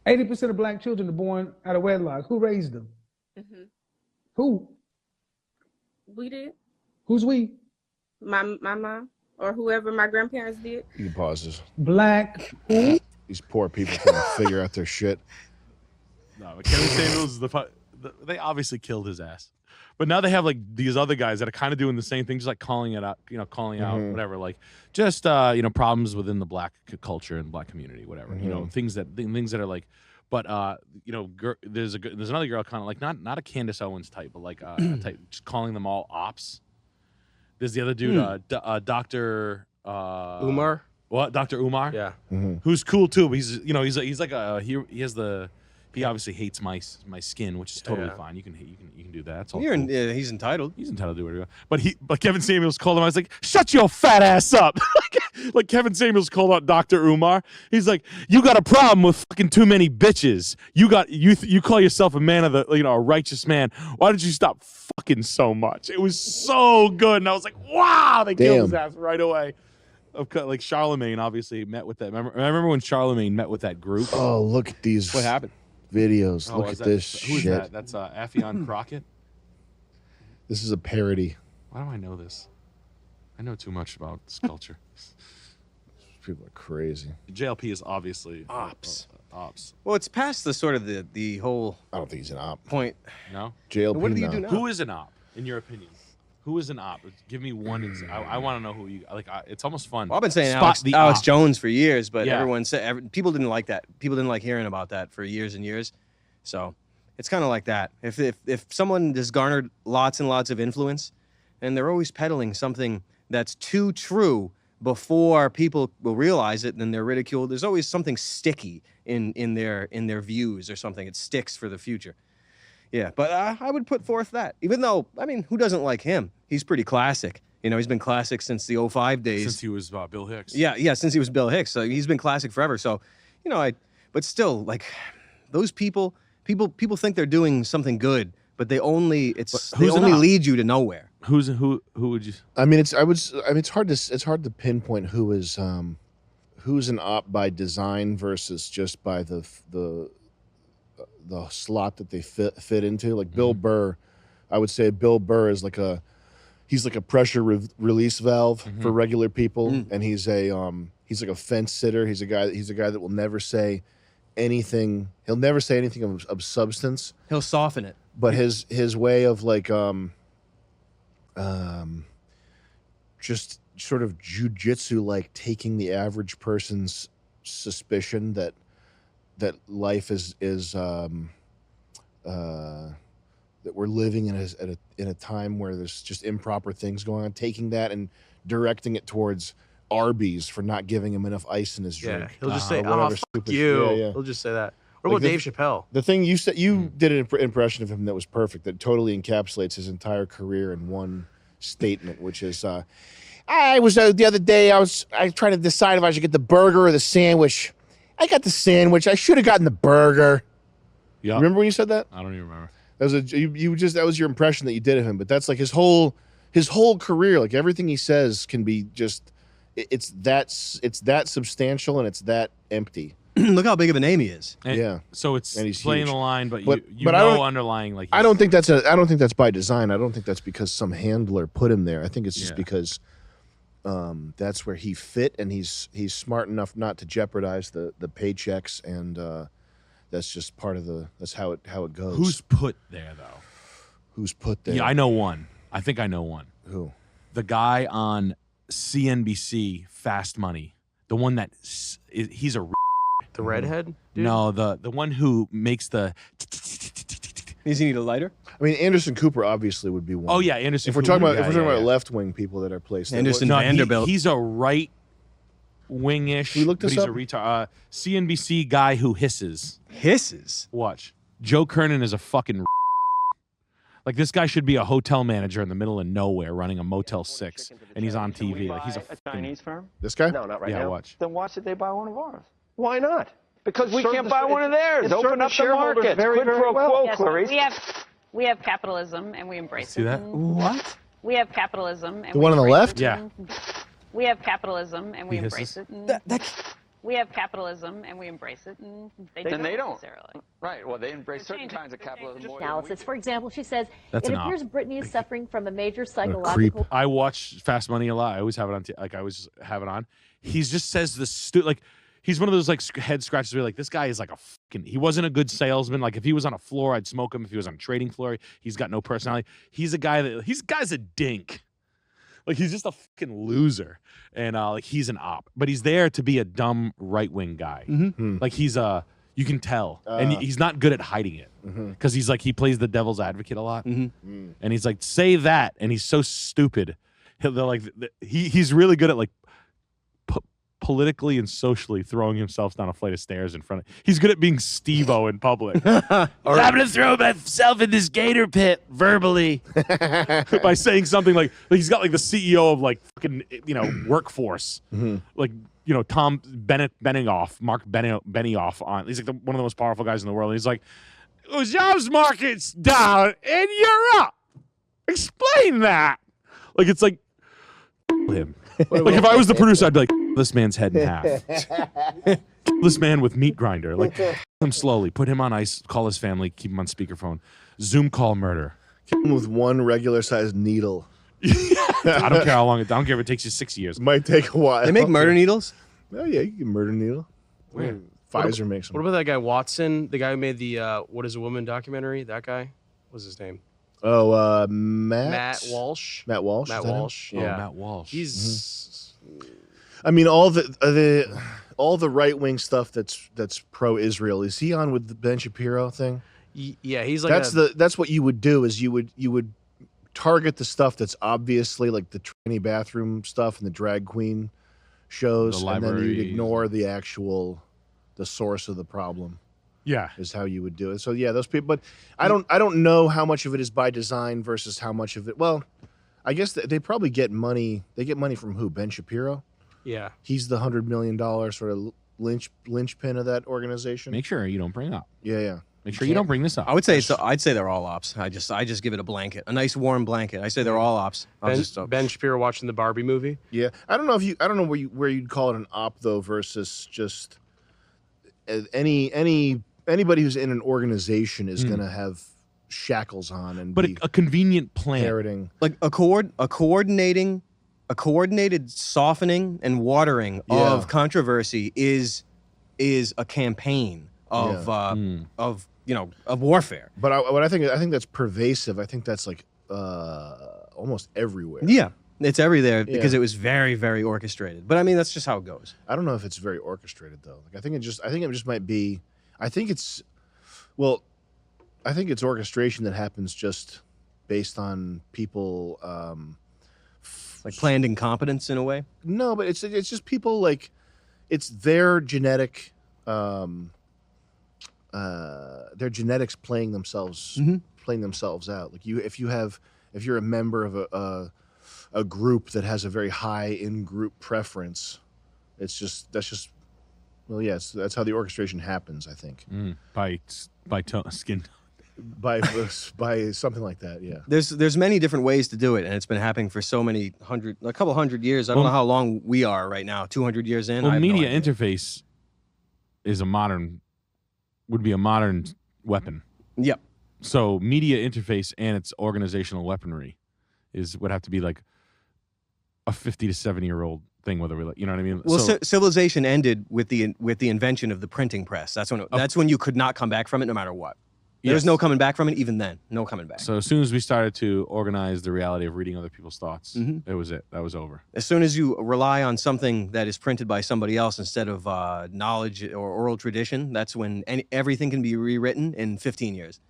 80% of black children are born out of wedlock. Who raised them? Who? We did. Who's we? My mom or whoever my grandparents did. You can pause this. Black who? These poor people trying to figure out their shit. No, but Kevin Samuels is they obviously killed his ass. But now they have like these other guys that are kind of doing the same thing, just like calling it out, calling out whatever, like just problems within the black culture and black community, whatever. Things that are like, but there's another girl kind of like not a Candace Owens type, but like a type, just calling them all ops. There's the other dude, Dr. Umar. What? Dr. Umar? Yeah. Who's cool too, but he's like he obviously hates my skin, which is totally fine. You can do that. It's all cool. He's entitled. He's entitled to do whatever. But Kevin Samuels called him. I was like, shut your fat ass up. like Kevin Samuels called out Dr. Umar. He's like, you got a problem with fucking too many bitches. You call yourself a man of the a righteous man. Why did you stop fucking so much? It was so good, and I was like, wow, they killed his ass right away. Like Charlemagne obviously met with that. Remember when Charlemagne met with that group? Oh, look at these. What happened? Videos. Look at this who's shit. That? That's Affion Crockett. This is a parody. Why do I know this? I know too much about this culture. People are crazy. JLP is obviously ops. Ops. Well, it's past the whole. I don't think he's an op. Point. No. JLP. What do you do now? Who is an op, in your opinion? Who is an op? Give me one. I want to know who you like. It's almost fun. Well, I've been saying Alex Jones for years, but everyone said people didn't like that. People didn't like hearing about that for years and years. So it's kind of like that. If someone has garnered lots and lots of influence, and they're always peddling something that's too true before people will realize it, then they're ridiculed. There's always something sticky in their views or something. It sticks for the future. Yeah, but I would put forth that. Even though, who doesn't like him? He's pretty classic. He's been classic since the 05 days. Since he was Bill Hicks. Yeah, since he was Bill Hicks. So he's been classic forever. So, but still, like, those people think they're doing something good, but they only lead you to nowhere. Who would you? It's hard to pinpoint who's an op by design versus just by the slot that they fit into. Like Bill Burr, I would say Bill Burr is he's like a pressure release valve for regular people, and he's like a fence sitter. He's a guy that will never say anything. He'll never say anything of substance. He'll soften it. But his way of just sort of jujitsu, like taking the average person's suspicion that life is that we're living in a time where there's just improper things going on, taking that and directing it towards Arby's for not giving him enough ice in his drink. Yeah, he'll just say, "Oh, fuck you." Yeah. He'll just say that. What about Dave Chappelle? The thing you said, you did an impression of him that was perfect, that totally encapsulates his entire career in one statement, which is, I was the other day, I tried to decide if I should get the burger or the sandwich. I got the sandwich. I should have gotten the burger. Yeah. Remember when you said that? I don't even remember. That was that was your impression that you did of him, but that's like his whole career. Like everything he says can be just it's that substantial and it's that empty. Look how big of a name he is. And so it's playing huge. The line, but underlying like I don't think that's by design. I don't think that's because some handler put him there. I think it's just because that's where he fit, and he's smart enough not to jeopardize the paychecks, and that's just part of that's how it goes. Who's put there though? Who's put there? Yeah, I know one. I think I know one. Who? The guy on CNBC, Fast Money. The one that he's a. The redhead? Dude? No, the one who makes the. Does he need a lighter? I mean, Anderson Cooper obviously would be one. Oh yeah, Anderson. If we're talking about left wing people that are placed, Anderson Vanderbilt. He's a right wingish. We looked this but up. He's a retard. CNBC guy who hisses. Hisses. Watch. Joe Kernan is a fucking. Like this guy should be a hotel manager in the middle of nowhere running a Motel 6, and he's on TV. Like he's a Chinese firm. This guy? No, not right now. Yeah, watch. Then why should they buy one of ours? Why not? Because we can't buy one of theirs. Open up the market. Very, very well. Yes, we have capitalism and we embrace it. See that? What? We have capitalism and the one on the left? Yeah. We have capitalism and we embrace it. We have capitalism and we embrace it, and they don't necessarily. Right. Well, they embrace certain kinds of capitalism more analysis. For example, she says That's it an appears Britney is suffering from a major creep. psychological. I watch Fast Money a lot. I always have it on. I always have it on. He just says this like he's one of those like head scratches where like this guy is like a fucking. He wasn't a good salesman. Like if he was on a floor, I'd smoke him. If he was on a trading floor, he's got no personality. He's a guy that guy's a dink. Like he's just a fucking loser, and like he's an op, but he's there to be a dumb right wing guy. Like he's you can tell, and he's not good at hiding it because he's like he plays the devil's advocate a lot, and he's like say that, and he's so stupid. They're like he's really good at like politically and socially throwing himself down a flight of stairs in front of. He's good at being Steve-O in public. I'm gonna throw myself in this gator pit verbally by saying something like he's got like the CEO of like fucking workforce, like Tom Mark Benioff on. He's like one of the most powerful guys in the world. And he's like, oh, jobs market's down and you're up. Explain that. Like it's like him. Like if I was the producer, I'd be like, this man's head in half. This man with meat grinder. Like him slowly, put him on ice, call his family, keep him on speakerphone. Zoom call murder. Kill him with one regular sized needle. I don't care how long. I don't care if it takes you 6 years. Might take a while. They make murder needles? Oh yeah, you can murder needle. Where? Pfizer makes them. What about that guy Watson, the guy who made the What Is a Woman documentary? That guy? What's his name? Oh, Matt Walsh. Matt Walsh. Matt Walsh. Yeah. Matt Walsh. He's. I mean, all the right wing stuff that's pro-Israel. Is he on with the Ben Shapiro thing? Yeah, he's like that's what you would do is you would target the stuff that's obviously like the tranny bathroom stuff and the drag queen shows, and then you'd ignore the source of the problem. Yeah, is how you would do it. So yeah, those people. But I don't know how much of it is by design versus how much of it. Well, I guess they probably get money. They get money from who? Ben Shapiro. Yeah, he's the $100 million sort of linchpin of that organization. Make sure you don't bring up. Yeah. Make sure you don't bring this up. I would say I'd say they're all ops. I just give it a blanket, a nice warm blanket. I say they're all ops. Ben Shapiro watching the Barbie movie. Yeah, I don't know where you'd call it an op though versus just anybody who's in an organization is going to have shackles on and a convenient plan, parroting. Like a coordinated softening and watering of controversy is a campaign of warfare. But I think that's pervasive. I think that's like almost everywhere. Yeah, it's everywhere because it was very, very orchestrated. But I mean, that's just how it goes. I don't know if it's very orchestrated though. Like I think it just might be. I think it's orchestration that happens just based on people. Like planned incompetence in a way. No, but it's just people like it's their genetic. Their genetics playing themselves out. Like if you're a member of a group that has a very high in-group preference, that's how the orchestration happens. I think by skin. by something like that. Yeah. There's many different ways to do it, and it's been happening for a couple hundred years. I don't know how long we are right now. 200 years in. Well, media interface is would be a modern weapon. Yep. So media interface and its organizational weaponry would have to be like a 50 to 70-year-old thing, whether we you know what I mean? Well, civilization ended with the invention of the printing press. That's when you could not come back from it no matter what. There's no coming back from it even then. No coming back. So as soon as we started to organize the reality of reading other people's thoughts, it was it. That was over. As soon as you rely on something that is printed by somebody else instead of knowledge or oral tradition, that's when everything can be rewritten in 15 years.